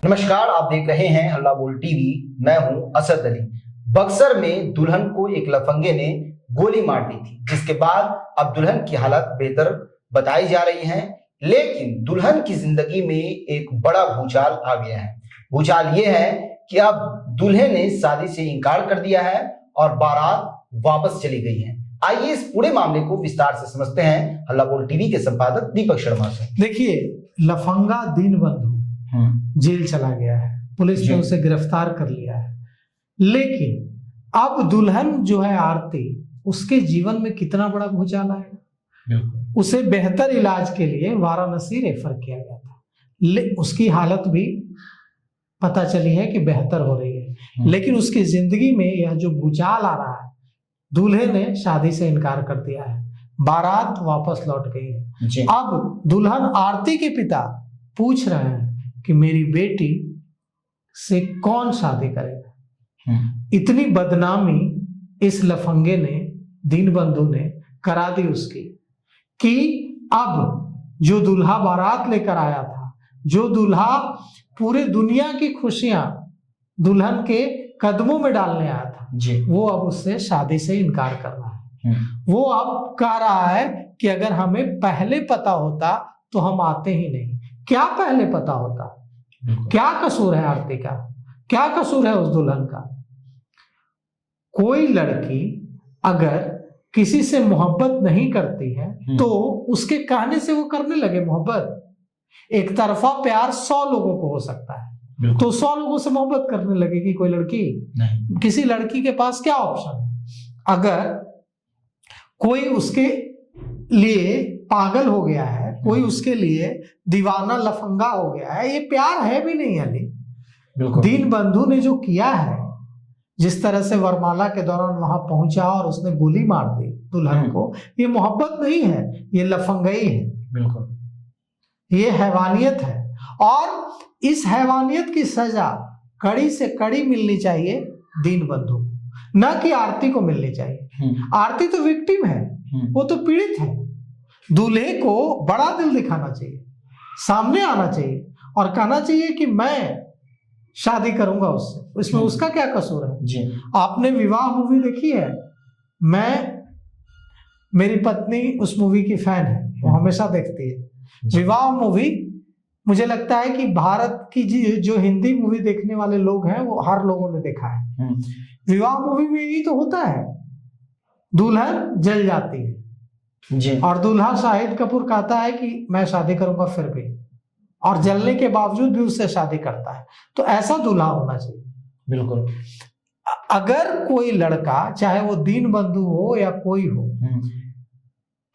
नमस्कार, आप देख रहे हैं हल्ला बोल टीवी। मैं हूं असद अली। बक्सर में दुल्हन को एक लफंगे ने गोली मार दी थी, जिसके बाद अब दुल्हन की हालत बेहतर बताई जा रही है। लेकिन दुल्हन की जिंदगी में एक बड़ा भूचाल आ गया है। भूचाल ये है कि अब दूल्हे ने शादी से इनकार कर दिया है और बारात वापस चली गई है। आइए इस पूरे मामले को विस्तार से समझते हैं हल्ला बोल टीवी के संपादक दीपक शर्मा से। देखिए, लफंगा दीनबंधु जेल चला गया है, पुलिस ने उसे गिरफ्तार कर लिया है। लेकिन अब दुल्हन जो है आरती, उसके जीवन में कितना बड़ा भूचाल आएगा। उसे बेहतर इलाज के लिए वाराणसी रेफर किया गया था। उसकी हालत भी पता चली है कि बेहतर हो रही है, लेकिन उसकी जिंदगी में यह जो भूचाल आ रहा है, दूल्हे ने शादी से इनकार कर दिया है, बारात वापस लौट गई है। अब दुल्हन आरती के पिता पूछ रहे हैं कि मेरी बेटी से कौन शादी करेगा। इतनी बदनामी इस लफंगे ने, दीनबंधु ने करा दी उसकी, कि अब जो दूल्हा बारात लेकर आया था, जो दूल्हा पूरे दुनिया की खुशियां दुल्हन के कदमों में डालने आया था, वो अब उससे शादी से इनकार कर रहा है। वो अब कह रहा है कि अगर हमें पहले पता होता तो हम आते ही नहीं। क्या पहले पता होता? क्या कसूर है आरती का? क्या कसूर है उस दुल्हन का? कोई लड़की अगर किसी से मोहब्बत नहीं करती है तो उसके कहने से वो करने लगे मोहब्बत। एक तरफा प्यार 100 लोगों को हो सकता है, तो 100 लोगों से मोहब्बत करने लगेगी कोई लड़की? नहीं। किसी लड़की के पास क्या ऑप्शन है? अगर कोई उसके लिए पागल हो गया है, कोई उसके लिए दीवाना लफंगा हो गया है, ये प्यार है भी नहीं। अली, दीनबंधु ने जो किया है, जिस तरह से वरमाला के दौरान वहां पहुंचा और उसने गोली मार दी दुल्हन को, ये मोहब्बत नहीं है, ये लफंगई है। बिल्कुल, ये हैवानियत है। और इस हैवानियत की सजा कड़ी से कड़ी मिलनी चाहिए दीनबंधु को, न कि आरती को मिलनी चाहिए। आरती तो विक्टिम है, वो तो पीड़ित है। दूल्हे को बड़ा दिल दिखाना चाहिए, सामने आना चाहिए और कहना चाहिए कि मैं शादी करूंगा उससे। इसमें उसका क्या कसूर है जी? आपने विवाह मूवी देखी है? मेरी पत्नी उस मूवी की फैन है, वो हमेशा देखती है विवाह मूवी। मुझे लगता है कि भारत की जो हिंदी मूवी देखने वाले लोग हैं, वो हर लोगों ने देखा है। विवाह मूवी में यही तो होता है, दुल्हन जल जाती है जी, और दूल्हा शाहिद कपूर कहता है कि मैं शादी करूंगा फिर भी, और जलने के बावजूद भी उससे शादी करता है। तो ऐसा दूल्हा होना चाहिए। बिल्कुल। अगर कोई लड़का, चाहे वो दीनबंधु हो या कोई हो,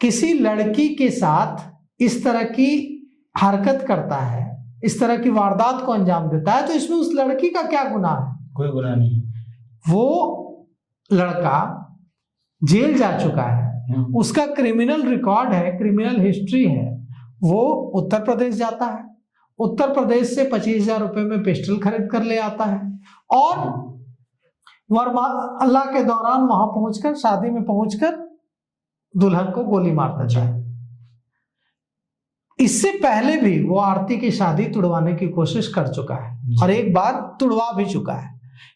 किसी लड़की के साथ इस तरह की हरकत करता है, इस तरह की वारदात को अंजाम देता है, तो इसमें उस लड़की का क्या गुनाह है? कोई गुनाह नहीं। वो लड़का जेल जा चुका है, उसका क्रिमिनल रिकॉर्ड है, क्रिमिनल हिस्ट्री है। वो उत्तर प्रदेश जाता है, उत्तर प्रदेश से 25,000 रुपए में पिस्टल खरीद कर ले आता है, और वरमाला के दौरान वहां पहुंचकर, शादी में पहुंचकर दुल्हन को गोली मार देता है। इससे पहले भी वो आरती की शादी तुड़वाने की कोशिश कर चुका है और एक बार तुड़वा भी चुका है।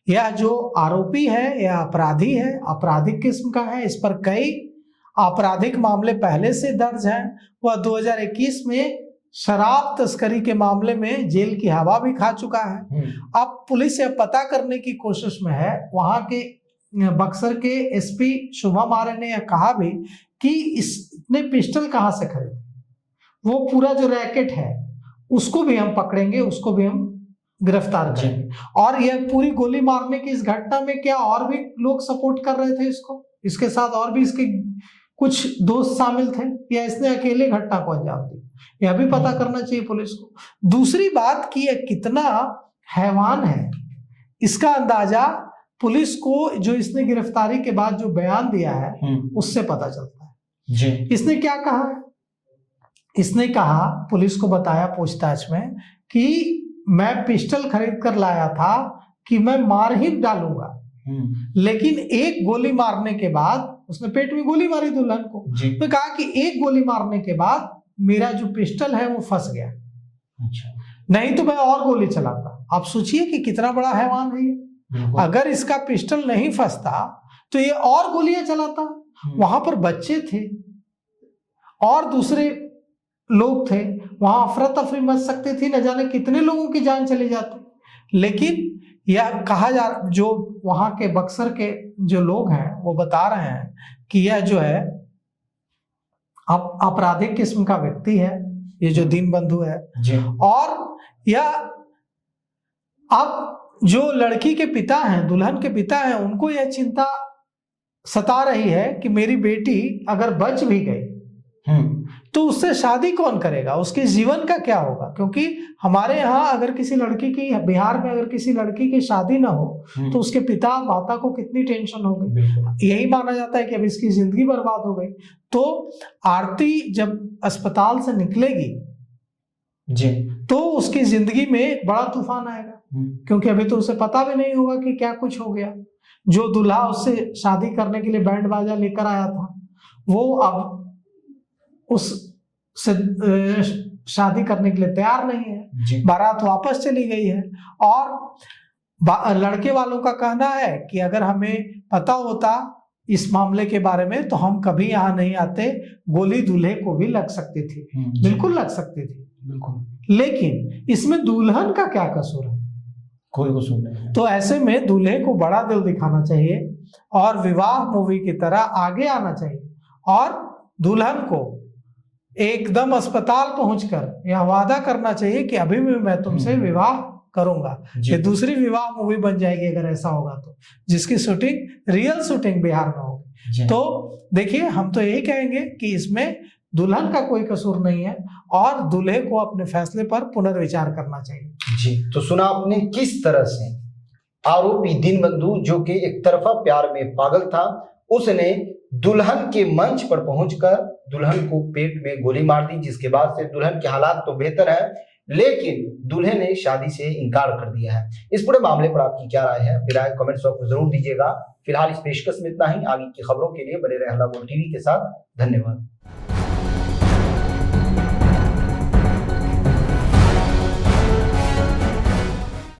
यह जो आरोपी है, यह अपराधी है, आपराधिक किस्म का है। इस पर कई आपराधिक मामले पहले से दर्ज हैं। वह 2021 में शराब तस्करी के मामले में जेल की हवा भी खा चुका है। अब पुलिस यह पता करने की कोशिश में है। वहां के बक्सर के एसपी शुभम आर्य ने यह कहा भी कि इसने पिस्टल कहां से खरीदी, वो पूरा जो रैकेट है उसको भी हम पकड़ेंगे, उसको भी हम गिरफ्तार करेंगे। और यह पूरी गोली मारने की इस घटना में क्या और भी लोग सपोर्ट कर रहे थे इसको? इसके साथ और भी इसके कुछ दोस्त शामिल थे या इसने अकेले घटना को अंजाम दिया? यह भी पता करना चाहिए पुलिस को। दूसरी बात कि यह कितना हैवान है, इसका अंदाजा पुलिस को जो इसने गिरफ्तारी के बाद जो बयान दिया है उससे पता चलता है जी। इसने क्या कहा है? इसने कहा, पुलिस को बताया पूछताछ में, कि मैं पिस्टल खरीद कर लाया था कि मैं मार ही डालूंगा, लेकिन एक गोली मारने के बाद, उसने पेट में गोली मारी दुल्हन को, तो कहा कि एक गोली मारने के बाद मेरा जो पिस्टल है वो फंस गया। अच्छा। नहीं तो मैं और गोली चलाता। आप सोचिए कि कितना बड़ा हैवान है ये। अगर इसका पिस्टल नहीं फंसता तो ये और गोलियां चलाता। वहां पर बच्चे थे और दूसरे लोग थे, वहां अफरा तफरी मच सकती थी, न जाने कितने लोगों की जान चली जाती। लेकिन यह कहा जा, जो वहां के बक्सर के जो लोग हैं वो बता रहे हैं कि यह जो है आपराधिक किस्म का व्यक्ति है, ये जो दीनबंधु है जी। और यह अब जो लड़की के पिता हैं, दुल्हन के पिता हैं, उनको यह चिंता सता रही है कि मेरी बेटी अगर बच भी गई तो उससे शादी कौन करेगा, उसके जीवन का क्या होगा। क्योंकि हमारे यहाँ अगर किसी लड़की की, बिहार में अगर किसी लड़की की शादी ना हो तो उसके पिता माता को कितनी टेंशन होगी। यही माना जाता है कि अब इसकी जिंदगी बर्बाद हो गई। तो आरती जब अस्पताल से निकलेगी जी तो उसकी जिंदगी में एक बड़ा तूफान आएगा, क्योंकि अभी तो उसे पता भी नहीं होगा कि क्या कुछ हो गया। जो दूल्हा उससे शादी करने के लिए बैंड बाजा लेकर आया था वो अब उस से शादी करने के लिए तैयार नहीं है, बारात वापस चली गई है। और लड़के वालों का कहना है कि अगर हमें पता होता इस मामले के बारे में तो हम कभी यहाँ नहीं आते, गोली दूल्हे को भी लग सकती थी, बिल्कुल लग सकती थी, बिल्कुल। लेकिन इसमें दुल्हन का क्या कसूर है, कोई कसूर नहीं है। तो ऐसे में दूल्हे को बड़ा दिल दिखाना चाहिए और विवाह मूवी की तरह आगे आना चाहिए और दुल्हन को एकदम अस्पताल पहुंचकर यह वादा करना चाहिए कि अभी भी मैं तुमसे विवाह करूंगा। ये दूसरी विवाह मूवी बन जाएगी अगर ऐसा होगा तो, जिसकी शूटिंग, रियल शूटिंग बिहार में होगी। तो देखिए, हम तो यही कहेंगे कि इसमें दुल्हन का कोई कसूर नहीं है और दूल्हे को अपने फैसले पर पुनर्विचार करना चाहिए। जी, तो सुना आपने किस तरह से आरोपी दीनबंधु, जो कि एक तरफा प्यार में पागल था, उसने दुल्हन के मंच पर पहुंचकर दुल्हन को पेट में गोली मार दी, जिसके बाद से दुल्हन के हालात तो बेहतर है, लेकिन दूल्हे ने शादी से इनकार कर दिया है। इस पूरे मामले पर आपकी क्या राय है? फिर राय कमेंट्स में जरूर दीजिएगा। फिलहाल इस पेशकश में इतना ही। आगे की खबरों के लिए बने रहे हल्ला बोल टीवी के साथ। धन्यवाद।